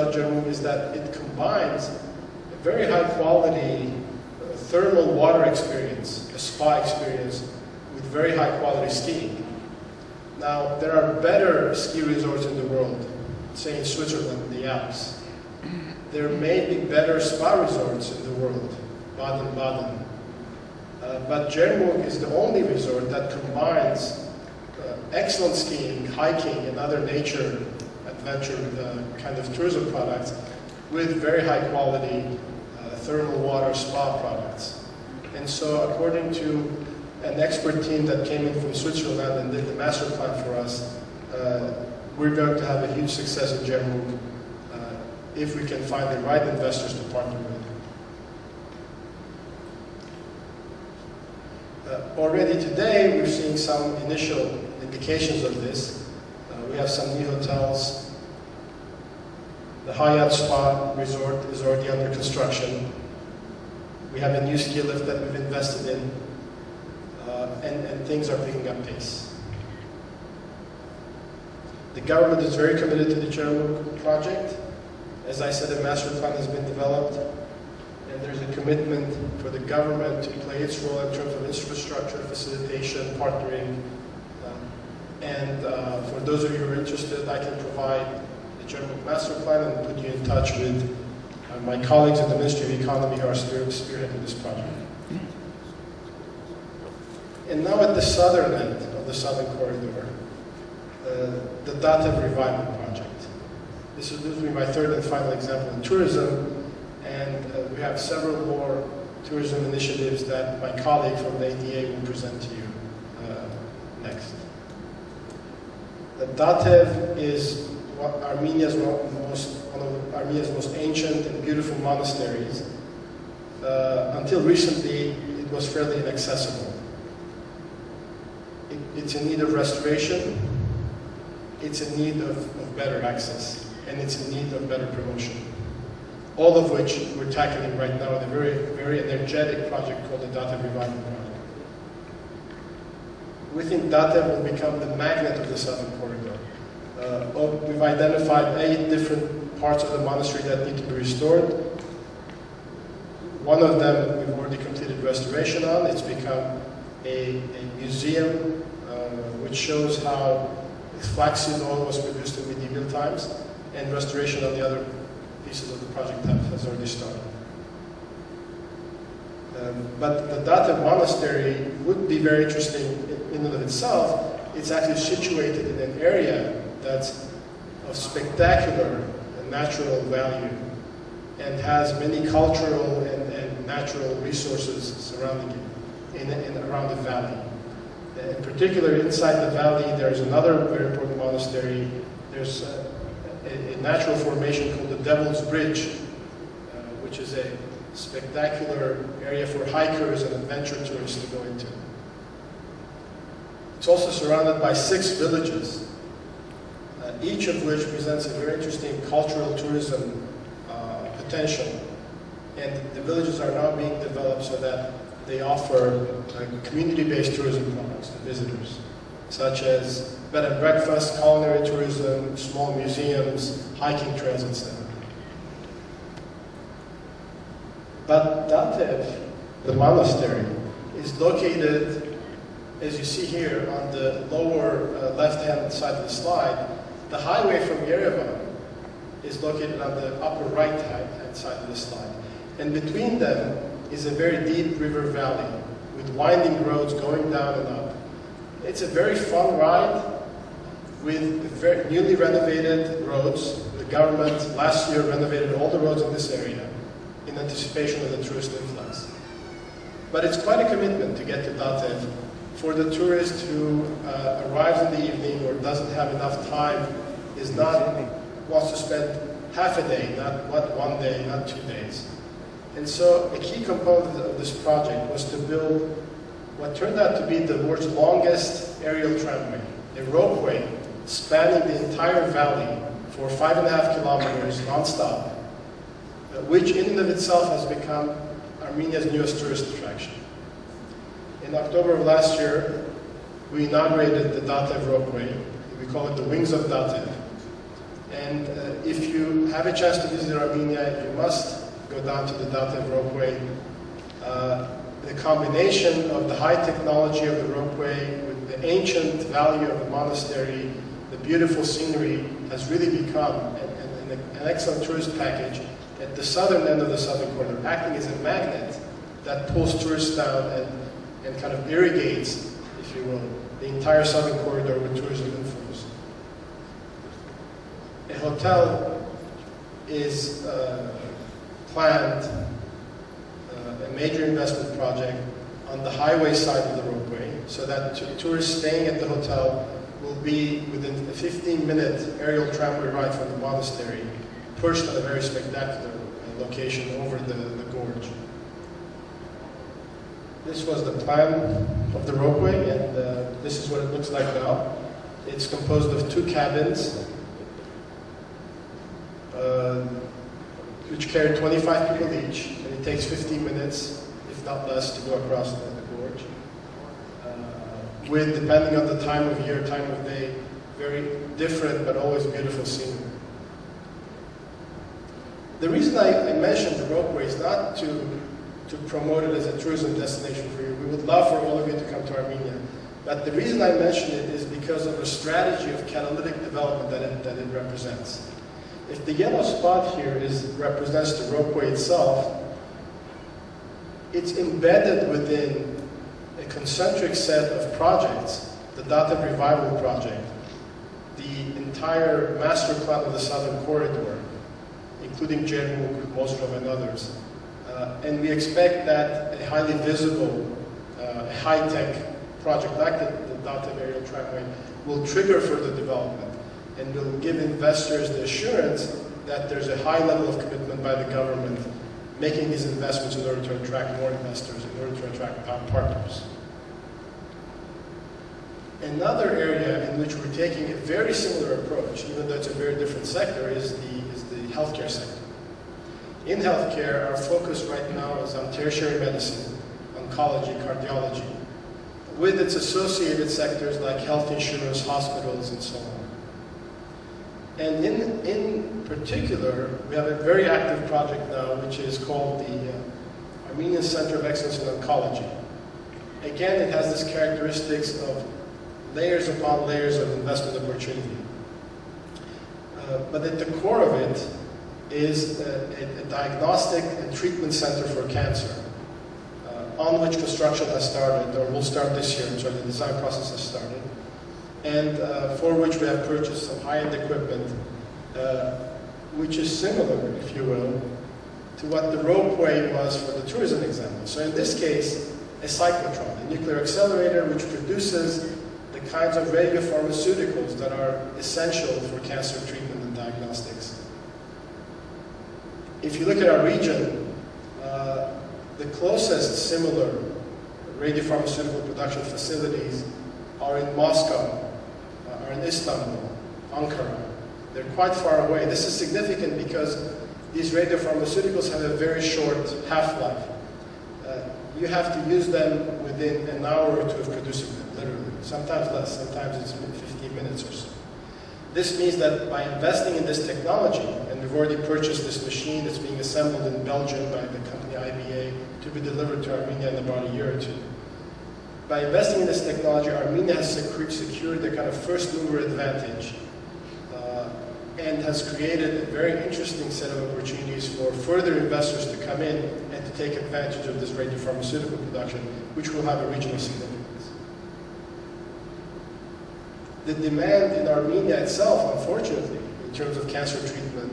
about Jarmuk is that it combines a very high quality thermal water experience, a spa experience, with very high quality skiing. Now, there are better ski resorts in the world, say in Switzerland, in the Alps. There may be better spa resorts in the world, Baden-Baden. But Jarmuk is the only resort that combines excellent skiing, hiking, and other nature adventure kind of tourism products with very high quality thermal water spa products. And so according to an expert team that came in from Switzerland and did the master plan for us, we're going to have a huge success in Jarmuk if we can find the right investors to partner with. Already today, we're seeing some initial indications of this. We have some new hotels. The Hyatt Spa Resort is already under construction. We have a new ski lift that we've invested in, and things are picking up pace. The government is very committed to the Jarmuk project. As I said, a master plan has been developed, and there's a commitment for the government to play its role in terms of infrastructure, facilitation, partnering. For those of you who are interested, I can provide the Jarmuk master plan and put you in touch with my colleagues at the Ministry of Economy who are spearheading this project. And now at the southern end of the southern corridor, the Datev Revival Project. This will be my third and final example in tourism, and we have several more tourism initiatives that my colleague from the ADA will present to you next. The Datev is one of Armenia's most ancient and beautiful monasteries. Until recently, it was fairly inaccessible. It's in need of restoration, it's in need of better access, and it's in need of better promotion. All of which we're tackling right now in a very, very energetic project called the Datev Revival Project. We think Datev will become the magnet of the southern corridor. We've identified 8 different parts of the monastery that need to be restored. One of them we've already completed restoration on. It's become a museum which shows how flaxseed oil was produced in medieval times, and restoration on the other pieces of the project has already started. But the Datev monastery would be very interesting in and of itself. It's actually situated in an area that's of spectacular natural value and has many cultural and natural resources surrounding it and around the valley. In particular, inside the valley, there's another very important monastery. There's a natural formation called the Devil's Bridge, which is a spectacular area for hikers and adventure tourists to go into. It's also surrounded by 6 villages, each of which presents a very interesting cultural tourism potential. And the villages are now being developed so that they offer community-based tourism products to visitors, such as bed and breakfast, culinary tourism, small museums, hiking trails, etc. But Datev, the monastery, is located, as you see here, on the lower left-hand side of the slide. The highway from Yerevan is located on the upper right-hand side of the slide. And between them is a very deep river valley with winding roads going down and up. It's a very fun ride with very newly renovated roads. The government last year renovated all the roads in this area in anticipation of the tourist influx. But it's quite a commitment to get to Datev for the tourist who arrives in the evening or doesn't have enough time, wants to spend half a day, not 1 day, not 2 days. And so a key component of this project was to build what turned out to be the world's longest aerial tramway, a ropeway spanning the entire valley for 5.5 kilometers non-stop, which in and of itself has become Armenia's newest tourist attraction. In October of last year, we inaugurated the Datev ropeway. We call it the Wings of Datev. And if you have a chance to visit Armenia, you must go down to the Datev ropeway. The combination of the high technology of the ropeway with the ancient value of the monastery, the beautiful scenery, has really become an excellent tourist package at the southern end of the southern corridor, acting as a magnet that pulls tourists down and kind of irrigates, if you will, the entire southern corridor with tourism inflows. A hotel is planned, a major investment project on the highway side of the ropeway, so that tourists staying at the hotel will be within a 15-minute aerial tramway ride from the monastery, perched on a very spectacular location over the gorge. This was the plan of the ropeway, and this is what it looks like now. It's composed of 2 cabins, which carry 25 people each, and it takes 15 minutes, if not less, to go across the gorge. With, depending on the time of year, time of day, very different but always beautiful scenery. The reason I mentioned the ropeway is not to promote it as a tourism destination for you. We would love for all of you to come to Armenia. But the reason I mention it is because of the strategy of catalytic development that it represents. If the yellow spot here represents the ropeway itself, it's embedded within a concentric set of projects, the Datev Revival Project, the entire master plan of the southern corridor, including Jermuk, Mostrov, and others. And we expect that a highly visible, high-tech project like the Datev aerial tramway will trigger further development and will give investors the assurance that there's a high level of commitment by the government making these investments in order to attract more investors, in order to attract partners. Another area in which we're taking a very similar approach, even though it's a very different sector, is the healthcare sector. In healthcare, our focus right now is on tertiary medicine, oncology, cardiology, with its associated sectors like health insurance, hospitals, and so on. And in particular, we have a very active project now, which is called the Armenian Center of Excellence in Oncology. Again, it has this characteristics of layers upon layers of investment opportunity. But at the core of it is a diagnostic and treatment center for cancer, on which construction has started, or will start this year, so the design process has started, and for which we have purchased some high-end equipment, which is similar, if you will, to what the ropeway was for the tourism example. So in this case, a cyclotron, a nuclear accelerator which produces the kinds of radiopharmaceuticals that are essential for cancer treatment and diagnostics. If you look at our region, the closest similar radiopharmaceutical production facilities are in Moscow, are in Istanbul, Ankara. They're quite far away. This is significant because these radiopharmaceuticals have a very short half-life. You have to use them within an hour or two of producing them, literally. Sometimes less, sometimes it's 15 minutes or so. This means that by investing in this technology, and we've already purchased this machine that's being assembled in Belgium by the company IBA to be delivered to Armenia in about a year or two. By investing in this technology, Armenia has secured a kind of first mover advantage and has created a very interesting set of opportunities for further investors to come in and to take advantage of this radiopharmaceutical production, which will have a regional significance. The demand in Armenia itself, unfortunately, in terms of cancer treatment,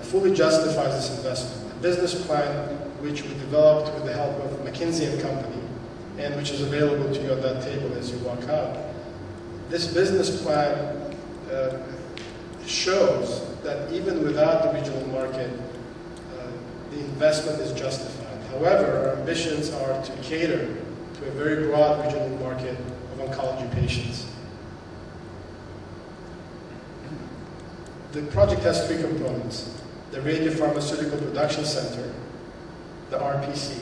fully justifies this investment. A business plan which we developed with the help of McKinsey & Company, and which is available to you on that table as you walk out. This business plan shows that even without the regional market, the investment is justified. However, our ambitions are to cater to a very broad regional market of oncology patients. The project has 3 components: the Radiopharmaceutical Production Center, the RPC,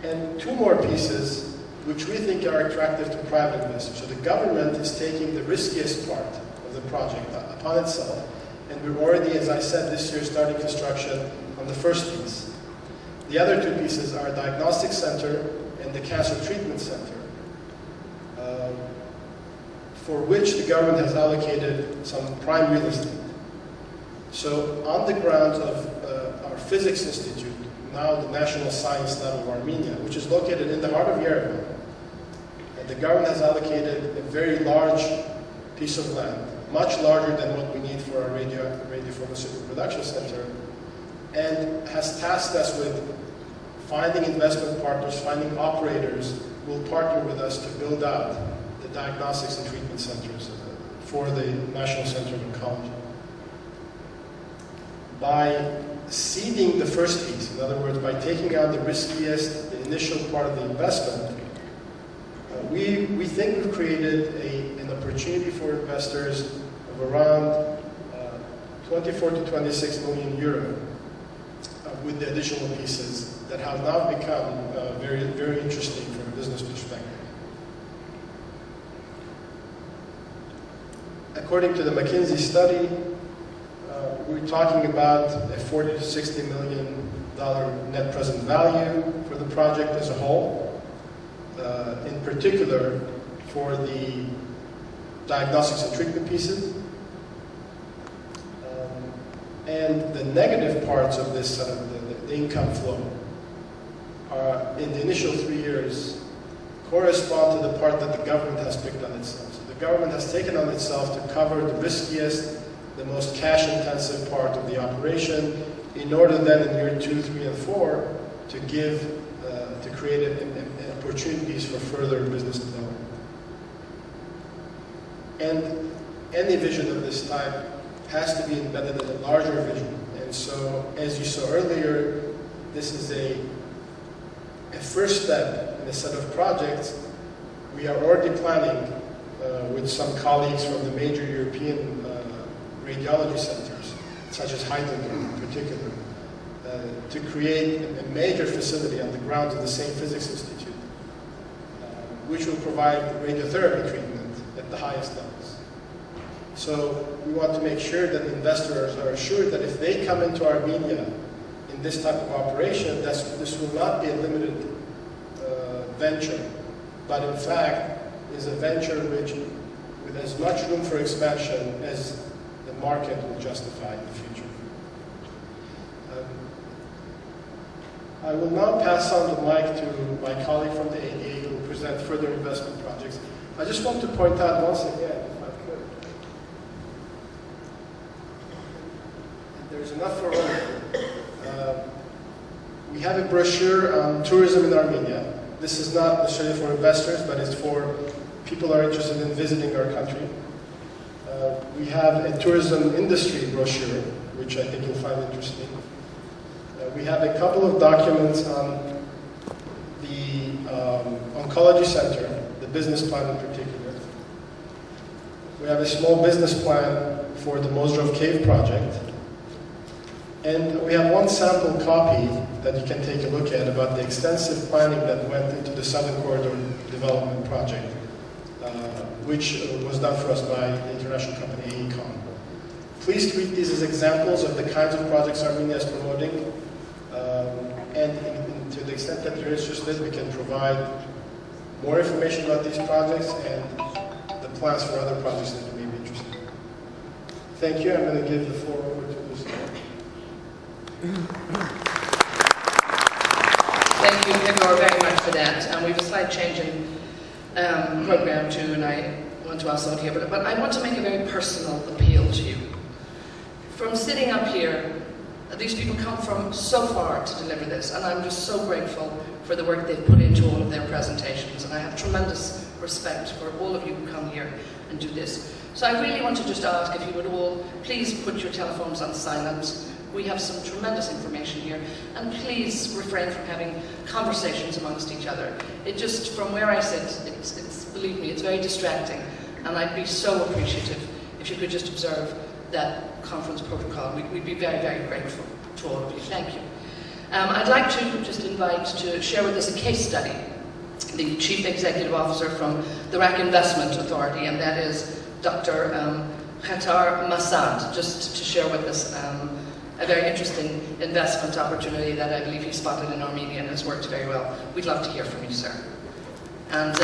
and 2 more pieces which we think are attractive to private investors. So the government is taking the riskiest part of the project upon itself. And we're already, as I said, this year starting construction on the first piece. The other two pieces are Diagnostic Center and the Cancer Treatment Center, for which the government has allocated some prime real estate. So on the grounds of our Physics Institute, now the National Science Lab of Armenia, which is located in the heart of Yerevan, the government has allocated a very large piece of land, much larger than what we need for our radiopharmaceutical production center, and has tasked us with finding investment partners, finding operators who will partner with us to build out the diagnostics and treatment centers for the National Center of Oncology. By seeding the first piece, in other words, by taking out the riskiest, the initial part of the investment, we think we've created an opportunity for investors of around 24 to 26 million euro with the additional pieces that have now become very, very interesting from a business perspective. According to the McKinsey study, we're talking about a $40 to $60 million net present value for the project as a whole, in particular for the diagnostics and treatment pieces. And the negative parts of this, the income flow, are in the initial 3 years correspond to the part that the government has picked on itself. So the government has taken on itself to cover the riskiest, the most cash-intensive part of the operation, in order then in year 2, 3, and 4 to give, to create opportunities for further business development. And any vision of this type has to be embedded in a larger vision. And so, as you saw earlier, this is a first step in a set of projects. We are already planning with some colleagues from the major European radiology centers, such as Heidelberg in particular, to create a major facility on the grounds of the same Physics Institute, which will provide radiotherapy treatment at the highest levels. So we want to make sure that investors are assured that if they come into Armenia in this type of operation, this will not be a limited venture, but in fact is a venture which, with as much room for expansion as the market will justify in the future. I will now pass on the mic to my colleague from the ADA who will present further investment projects. I just want to point out once again, if I could, there's enough for all of you. We have a brochure on tourism in Armenia. This is not necessarily for investors, but it's for people who are interested in visiting our country. We have a tourism industry brochure, which I think you'll find interesting. We have a couple of documents on the oncology center, the business plan in particular. We have a small business plan for the Mozdrov Cave project. And we have one sample copy that you can take a look at about the extensive planning that went into the Southern Corridor Development Project, which was done for us by the international company AECOM. Please treat these as examples of the kinds of projects Armenia is promoting. And to the extent that you're interested, we can provide more information about these projects and the plans for other projects that you may be interested in. Thank you. I'm going to give the floor over to Lucy. Thank you, Igor, very much for that. We have a slight change in program too, and I want to ask someone here, but I want to make a very personal appeal to you. From sitting up here, these people come from so far to deliver this, and I'm just so grateful for the work they've put into all of their presentations, and I have tremendous respect for all of you who come here and do this. So I really want to just ask if you would all please put your telephones on silent. We have some tremendous information here, and please refrain from having conversations amongst each other. It just, from where I sit, it's believe me, it's very distracting, and I'd be so appreciative if you could just observe that conference protocol. We'd be very, very grateful to all of you. Thank you. I'd like to just invite to share with us a case study, the Chief Executive Officer from the Iraq Investment Authority, and that is Dr. Qatar Masad, just to share with us a very interesting investment opportunity that I believe he spotted in Armenia and has worked very well. We'd love to hear from you, sir. And